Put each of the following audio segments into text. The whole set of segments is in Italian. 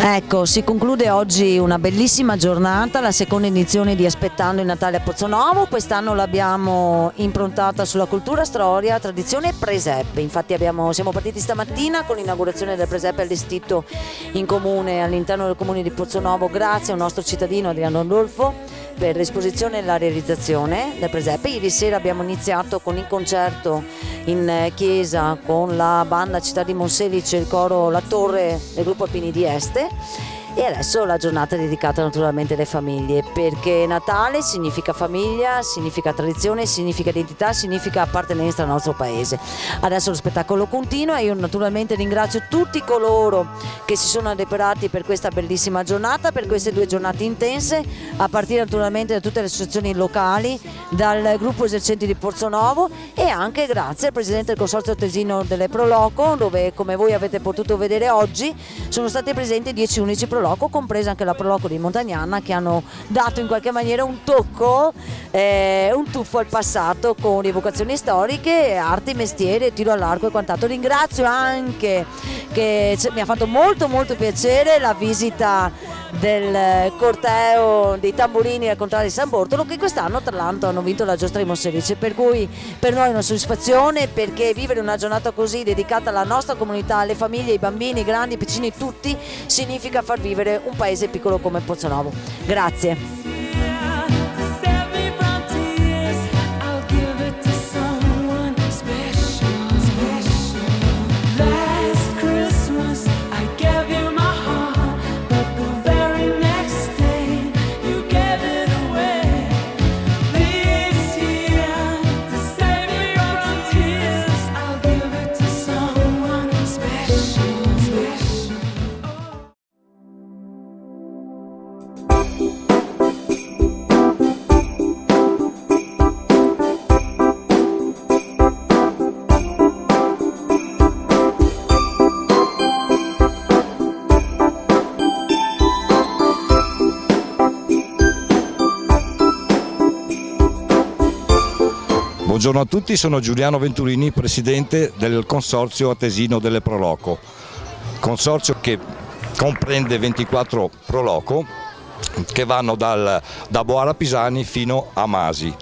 Ecco, si conclude oggi una bellissima giornata, la seconda edizione di Aspettando il Natale a Pozzonovo. Quest'anno l'abbiamo improntata sulla cultura, storia, tradizione e presepe. Infatti siamo partiti stamattina con l'inaugurazione del presepe allestito in comune, all'interno del comune di Pozzonovo, grazie a un nostro cittadino, Adriano Adolfo, per l'esposizione e la realizzazione del presepe. Ieri sera abbiamo iniziato con il concerto in chiesa con la banda Città di Monselice e il coro La Torre del gruppo Alpini di Este. E adesso la giornata è dedicata naturalmente alle famiglie, perché Natale significa famiglia, significa tradizione, significa identità, significa appartenenza al nostro paese. Adesso lo spettacolo continua e io naturalmente ringrazio tutti coloro che si sono adoperati per questa bellissima giornata, per queste 2 giornate intense, a partire naturalmente da tutte le associazioni locali, dal gruppo esercenti di Pozzonovo e anche grazie al presidente del consorzio tesino delle Proloco, dove, come voi avete potuto vedere oggi, sono stati presenti 10 unici Proloco, compresa anche la Proloco di Montagnana, che hanno dato in qualche maniera un tocco, un tuffo al passato con evocazioni storiche, arti, mestiere, tiro all'arco e quant'altro. Ringrazio anche, che mi ha fatto molto piacere, la visita del corteo dei tamburini al contrario di San Bortolo, che quest'anno tra l'altro hanno vinto la giostra di Monselice, per cui per noi è una soddisfazione, perché vivere una giornata così dedicata alla nostra comunità, alle famiglie, ai bambini, ai grandi, ai piccini, tutti, significa far vivere un paese piccolo come Pozzonovo. Grazie. Buongiorno a tutti, sono Giuliano Venturini, presidente del consorzio Atesino delle Proloco, consorzio che comprende 24 Proloco che vanno da Boara Pisani fino a Masi.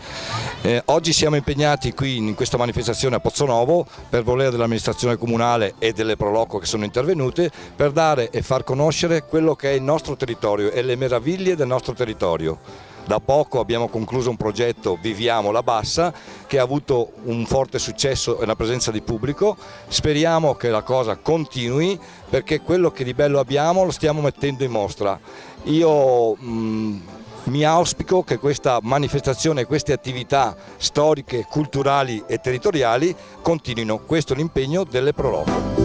Oggi siamo impegnati qui in questa manifestazione a Pozzonovo per volere dell'amministrazione comunale e delle Proloco che sono intervenute, per dare e far conoscere quello che è il nostro territorio e le meraviglie del nostro territorio. Da poco abbiamo concluso un progetto Viviamo la Bassa, che ha avuto un forte successo e una presenza di pubblico. Speriamo che la cosa continui, perché quello che di bello abbiamo lo stiamo mettendo in mostra. Io mi auspico che questa manifestazione, queste attività storiche, culturali e territoriali continuino. Questo è l'impegno delle Proloco.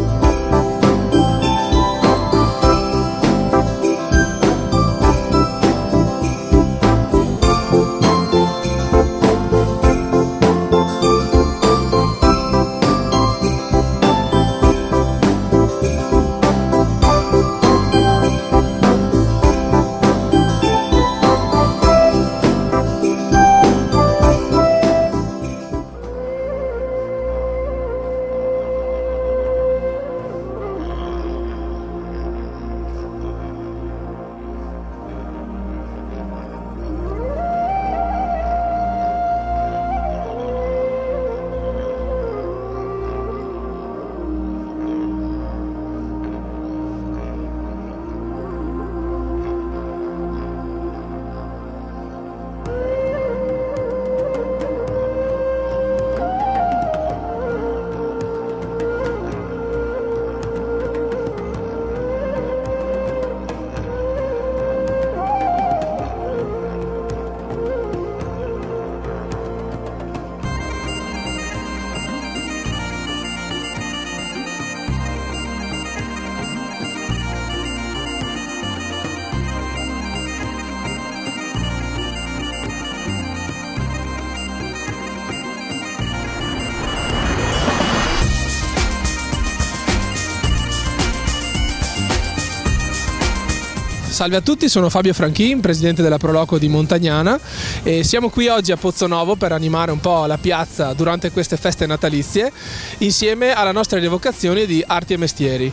Salve a tutti, sono Fabio Franchin, presidente della Proloco di Montagnana, e siamo qui oggi a Pozzonovo per animare un po' la piazza durante queste feste natalizie insieme alla nostra rievocazione di arti e mestieri.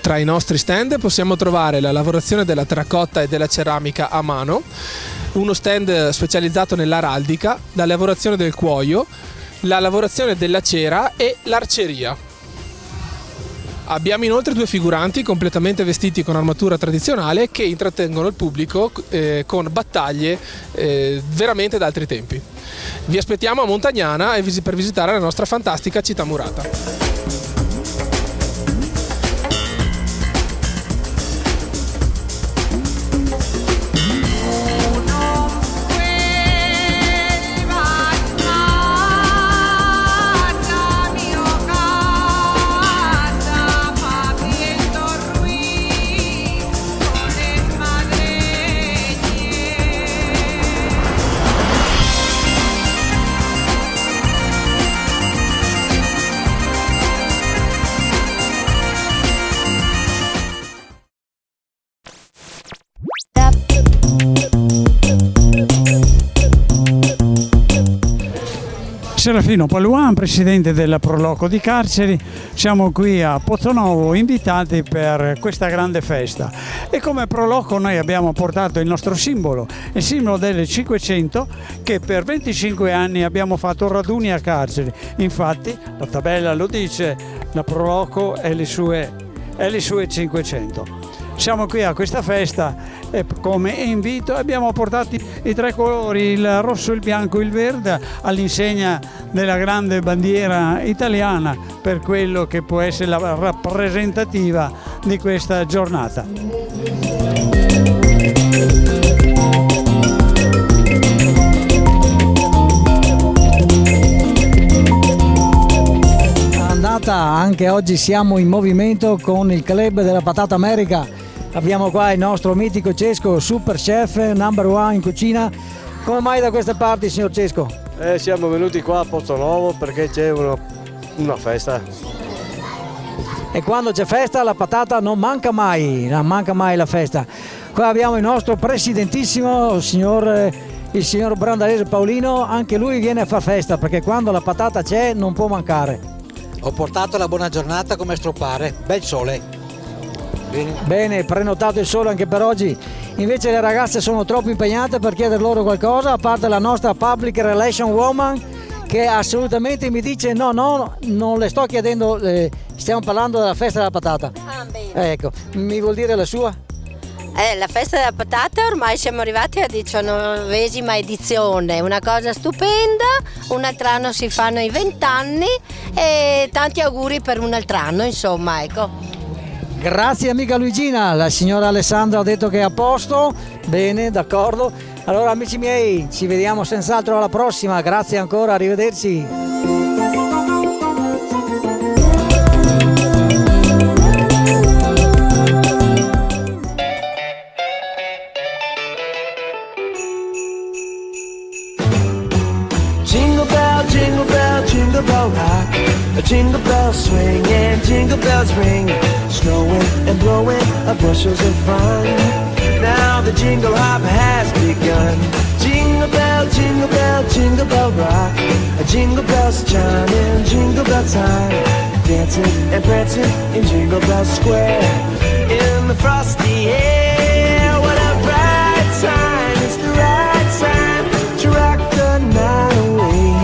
Tra i nostri stand possiamo trovare la lavorazione della terracotta e della ceramica a mano, uno stand specializzato nell'araldica, la lavorazione del cuoio, la lavorazione della cera e l'arceria. Abbiamo inoltre 2 figuranti completamente vestiti con armatura tradizionale che intrattengono il pubblico con battaglie veramente da altri tempi. Vi aspettiamo a Montagnana per visitare la nostra fantastica città murata. Serafino Paluan, presidente della Proloco di Carceri, siamo qui a Pozzonovo invitati per questa grande festa e come Proloco noi abbiamo portato il nostro simbolo, il simbolo delle 500 che per 25 anni abbiamo fatto raduni a Carceri. Infatti la tabella lo dice, la Proloco e le sue 500. Siamo qui a questa festa e come invito abbiamo portato i 3 colori, il rosso, il bianco e il verde, all'insegna della grande bandiera italiana per quello che può essere la rappresentativa di questa giornata. Anche oggi siamo in movimento con il club della Patata America. Abbiamo qua il nostro mitico Cesco, super chef, number 1 in cucina. Come mai da queste parti, signor Cesco? Siamo venuti qua a Pozzonovo perché c'è una festa. E quando c'è festa la patata non manca mai la festa. Qua abbiamo il nostro presidentissimo, il signor Brandalese Paolino, anche lui viene a far festa perché quando la patata c'è non può mancare. Ho portato la buona giornata come stropare, bel sole. Bene, prenotato il sole anche per oggi. Invece le ragazze sono troppo impegnate per chiedere loro qualcosa, a parte la nostra public relation woman che assolutamente mi dice no, non le sto chiedendo, stiamo parlando della festa della patata. Bene. Ecco, mi vuol dire la sua? La festa della patata ormai siamo arrivati alla 19ª edizione, una cosa stupenda, un altro anno si fanno i 20 anni e tanti auguri per un altro anno, insomma, ecco. Grazie amica Luigina, la signora Alessandra ha detto che è a posto, bene, d'accordo. Allora amici miei, ci vediamo senz'altro alla prossima, grazie ancora, arrivederci. Jingle bell rock, a jingle bell swing and jingle bells ring, snowing and blowing bushels of fun. Now the jingle hop has begun. Jingle bell, jingle bell, jingle bell rock, jingle bells chiming, jingle bell time, dancing and prancing in Jingle Bell Square. In the frosty air, what a bright time! It's the right time to rock the night away.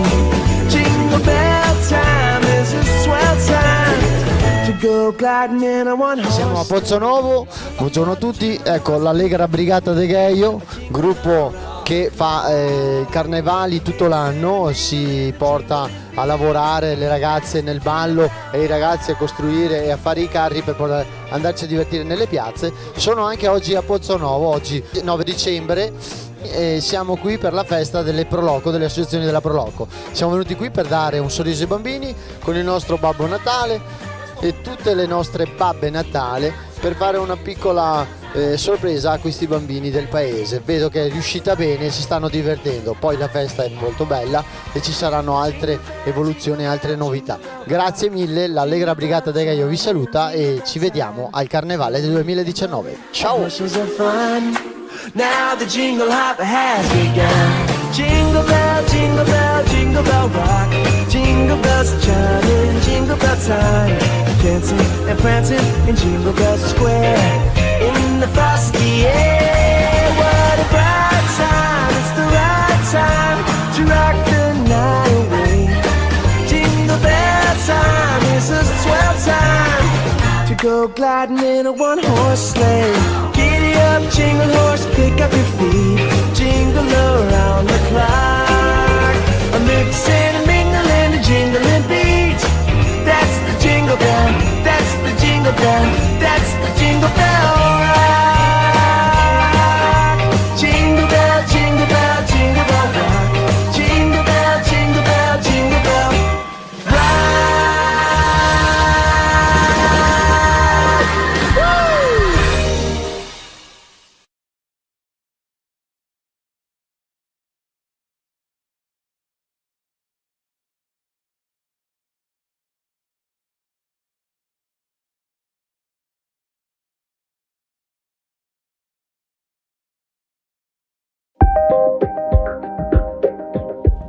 Jingle bell time is a swell time to go gliding in a one horse. Siamo a Pozzonovo, buongiorno a tutti, ecco l'Allegra Brigata de Gheio, gruppo che fa carnevali tutto l'anno, si porta a lavorare le ragazze nel ballo e i ragazzi a costruire e a fare i carri per poter andarci a divertire nelle piazze. Sono anche oggi a Pozzonovo, oggi 9 dicembre. Siamo qui per la festa delle Proloco, delle associazioni della Proloco. Siamo venuti qui per dare un sorriso ai bambini con il nostro Babbo Natale e tutte le nostre babbe Natale per fare una piccola sorpresa a questi bambini del paese. Vedo che è riuscita bene, si stanno divertendo, poi la festa è molto bella e ci saranno altre evoluzioni, altre novità. Grazie mille, l'Allegra Brigata de Gheio vi saluta e ci vediamo al Carnevale del 2019. Ciao! Now the jingle hop has begun. Jingle bell, jingle bell, jingle bell rock. Jingle bells chiming, jingle bell time. Dancing and prancing in Jingle Bell Square. In the frosty air, what a bright time, it's the right time to rock the night away. Jingle bell time is a swell time to go gliding in a one-horse sleigh. Giddy up, jingle horse, pick up your feet, jingle around the clock. A mixing and mingling, a jingling beat. That's the jingle bell, that's the jingle bell, that's the jingle bell rock. Jingle bell, jingle bell, jingle bell rock. Jingle bell, jingle bell, jingle bell rock.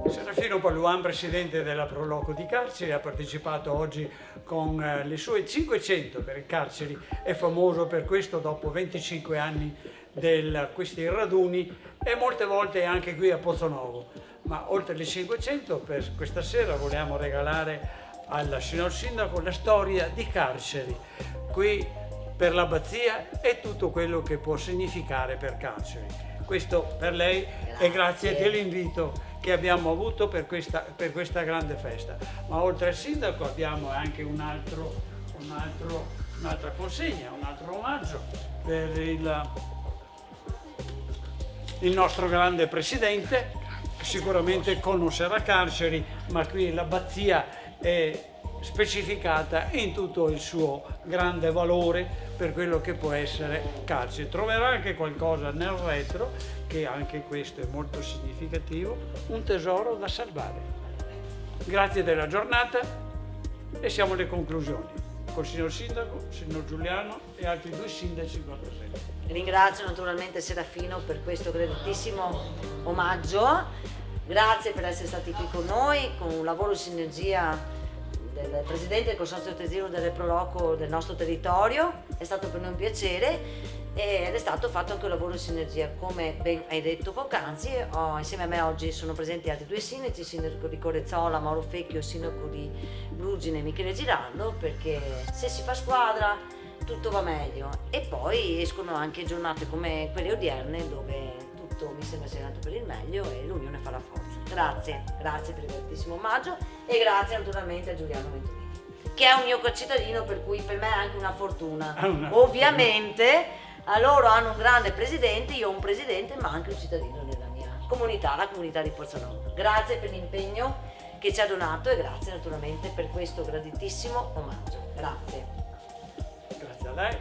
Serafino Paluan, presidente della Proloco di Carceri, ha partecipato oggi con le sue 500 per i carceri, è famoso per questo dopo 25 anni di questi raduni e molte volte anche qui a Pozzonovo. Ma oltre le 500 per questa sera vogliamo regalare al signor Sindaco la storia di Carceri, qui per l'abbazia e tutto quello che può significare per Carceri. Questo per lei e grazie dell'invito che abbiamo avuto per questa grande festa. Ma oltre al sindaco abbiamo anche un'altra consegna, un altro omaggio per il nostro grande presidente, che sicuramente conoscerà Carceri, ma qui l'abbazia è specificata in tutto il suo grande valore per quello che può essere Carceri. Troverà anche qualcosa nel retro, che anche questo è molto significativo, un tesoro da salvare. Grazie della giornata e siamo alle conclusioni. Col signor Sindaco, signor Giuliano e altri due sindaci quando sempre. Ringrazio naturalmente Serafino per questo graditissimo omaggio. Grazie per essere stati qui con noi, con un lavoro in sinergia del Presidente del Consorzio Tesino delle Proloco del nostro territorio. È stato per noi un piacere ed è stato fatto anche un lavoro in sinergia, come ben hai detto poc'anzi. Insieme a me oggi sono presenti altri due sindaci, il sindaco di Corezzola, Mauro Fecchio, il sindaco di Brugine, Michele Giraldo, perché se si fa squadra tutto va meglio. E poi escono anche giornate come quelle odierne dove tutto mi sembra sia andato per il meglio e l'unione fa la forza. Grazie per il graditissimo omaggio e grazie naturalmente a Giuliano Venturini, che è un mio concittadino, per cui per me è anche una fortuna. Ovviamente loro hanno un grande presidente, io ho un presidente, ma anche un cittadino della mia comunità, la comunità di Pozzonovo. Grazie per l'impegno che ci ha donato e grazie naturalmente per questo graditissimo omaggio. Grazie. Grazie a lei.